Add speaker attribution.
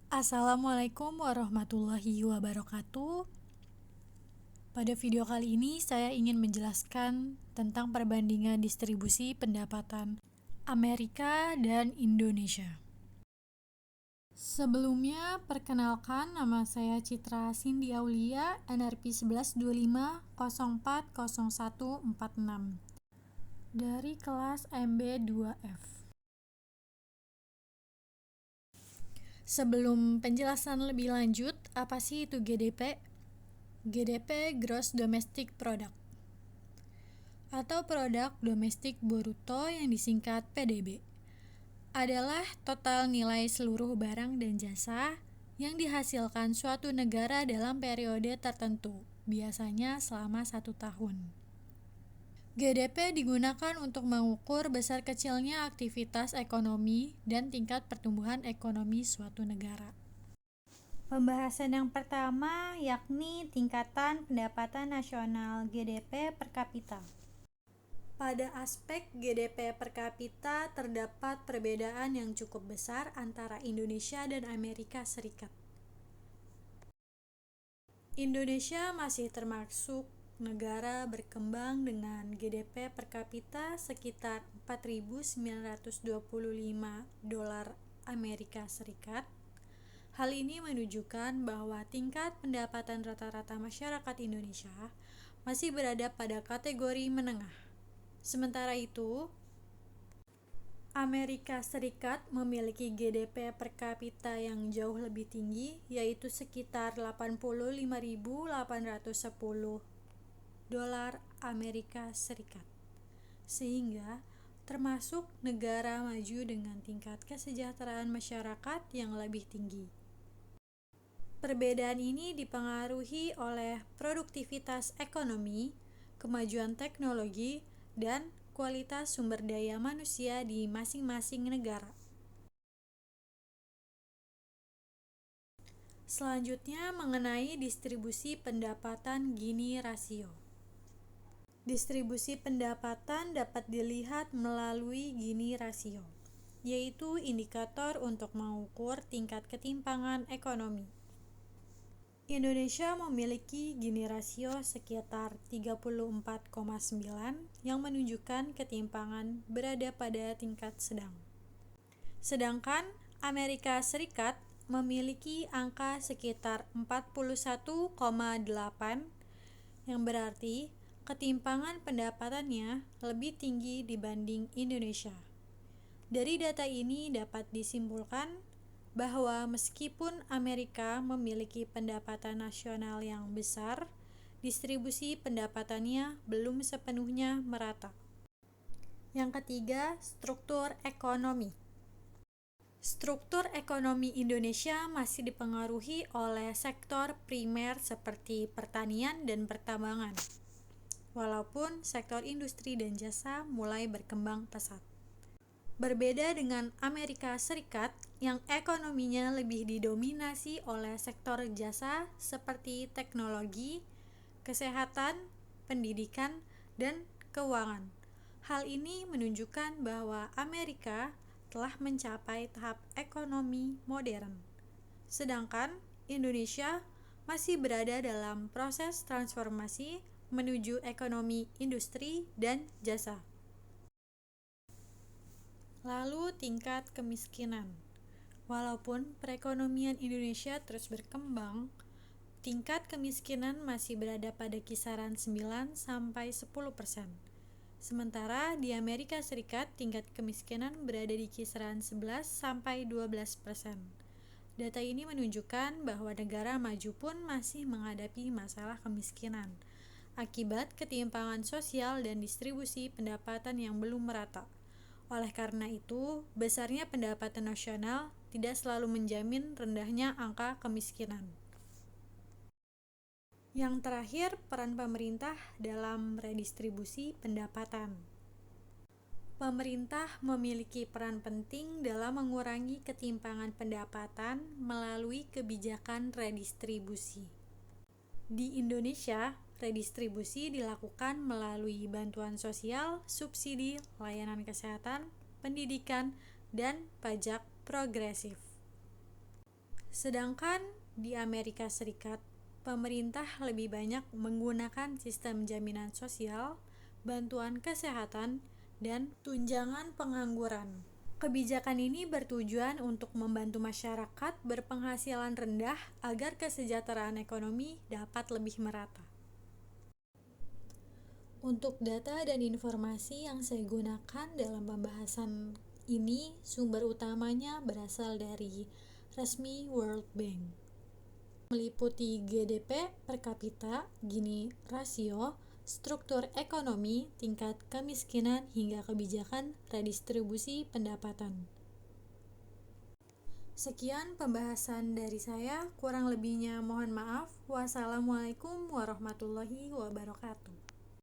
Speaker 1: Assalamualaikum warahmatullahi wabarakatuh. Pada video kali ini saya ingin menjelaskan tentang perbandingan distribusi pendapatan Amerika dan Indonesia. Sebelumnya, perkenalkan, nama saya Citra Cindy Aulia, NRP 1125040146 dari kelas MB2F. Sebelum penjelasan lebih lanjut, apa sih itu GDP? GDP Gross Domestic Product atau Produk Domestik Bruto yang disingkat PDB adalah total nilai seluruh barang dan jasa yang dihasilkan suatu negara dalam periode tertentu, biasanya selama 1 tahun. GDP digunakan untuk mengukur besar kecilnya aktivitas ekonomi dan tingkat pertumbuhan ekonomi suatu negara. Pembahasan yang pertama yakni tingkatan pendapatan nasional GDP per kapita. Pada aspek GDP per kapita terdapat perbedaan yang cukup besar antara Indonesia dan Amerika Serikat. Indonesia masih termasuk negara berkembang dengan GDP per kapita sekitar 4.925 dolar Amerika Serikat. Hal ini menunjukkan bahwa tingkat pendapatan rata-rata masyarakat Indonesia masih berada pada kategori menengah. Sementara itu, Amerika Serikat memiliki GDP per kapita yang jauh lebih tinggi, yaitu sekitar 85.810 dolar Amerika Serikat. Sehingga termasuk negara maju dengan tingkat kesejahteraan masyarakat yang lebih tinggi. Perbedaan ini dipengaruhi oleh produktivitas ekonomi, kemajuan teknologi, dan kualitas sumber daya manusia di masing-masing negara. Selanjutnya mengenai distribusi pendapatan Gini rasio. Distribusi pendapatan dapat dilihat melalui Gini rasio, yaitu indikator untuk mengukur tingkat ketimpangan ekonomi. Indonesia memiliki Gini rasio sekitar 34,9 yang menunjukkan ketimpangan berada pada tingkat sedang. Sedangkan Amerika Serikat memiliki angka sekitar 41,8 yang berarti ketimpangan pendapatannya lebih tinggi dibanding Indonesia. Dari data ini dapat disimpulkan bahwa meskipun Amerika memiliki pendapatan nasional yang besar, distribusi pendapatannya belum sepenuhnya merata. Yang ketiga, struktur ekonomi. Struktur ekonomi Indonesia masih dipengaruhi oleh sektor primer seperti pertanian dan pertambangan, walaupun sektor industri dan jasa mulai berkembang pesat. Berbeda dengan Amerika Serikat yang ekonominya lebih didominasi oleh sektor jasa seperti teknologi, kesehatan, pendidikan, dan keuangan. Hal ini menunjukkan bahwa Amerika telah mencapai tahap ekonomi modern, sedangkan Indonesia masih berada dalam proses transformasi menuju ekonomi industri dan jasa. Lalu tingkat kemiskinan. Walaupun perekonomian Indonesia terus berkembang, tingkat kemiskinan masih berada pada kisaran 9-10%. Sementara di Amerika Serikat tingkat kemiskinan berada di kisaran 11-12%. Data ini menunjukkan bahwa negara maju pun masih menghadapi masalah kemiskinan akibat ketimpangan sosial dan distribusi pendapatan yang belum merata. Oleh karena itu, besarnya pendapatan nasional tidak selalu menjamin rendahnya angka kemiskinan. Yang terakhir, peran pemerintah dalam redistribusi pendapatan. Pemerintah memiliki peran penting dalam mengurangi ketimpangan pendapatan melalui kebijakan redistribusi. Di Indonesia, redistribusi dilakukan melalui bantuan sosial, subsidi, layanan kesehatan, pendidikan, dan pajak progresif. Sedangkan di Amerika Serikat, pemerintah lebih banyak menggunakan sistem jaminan sosial, bantuan kesehatan, dan tunjangan pengangguran. Kebijakan ini bertujuan untuk membantu masyarakat berpenghasilan rendah agar kesejahteraan ekonomi dapat lebih merata. Untuk data dan informasi yang saya gunakan dalam pembahasan ini, sumber utamanya berasal dari resmi World Bank. Meliputi GDP per kapita, Gini rasio, struktur ekonomi, tingkat kemiskinan, hingga kebijakan redistribusi pendapatan. Sekian pembahasan dari saya, kurang lebihnya mohon maaf. Wassalamualaikum warahmatullahi wabarakatuh.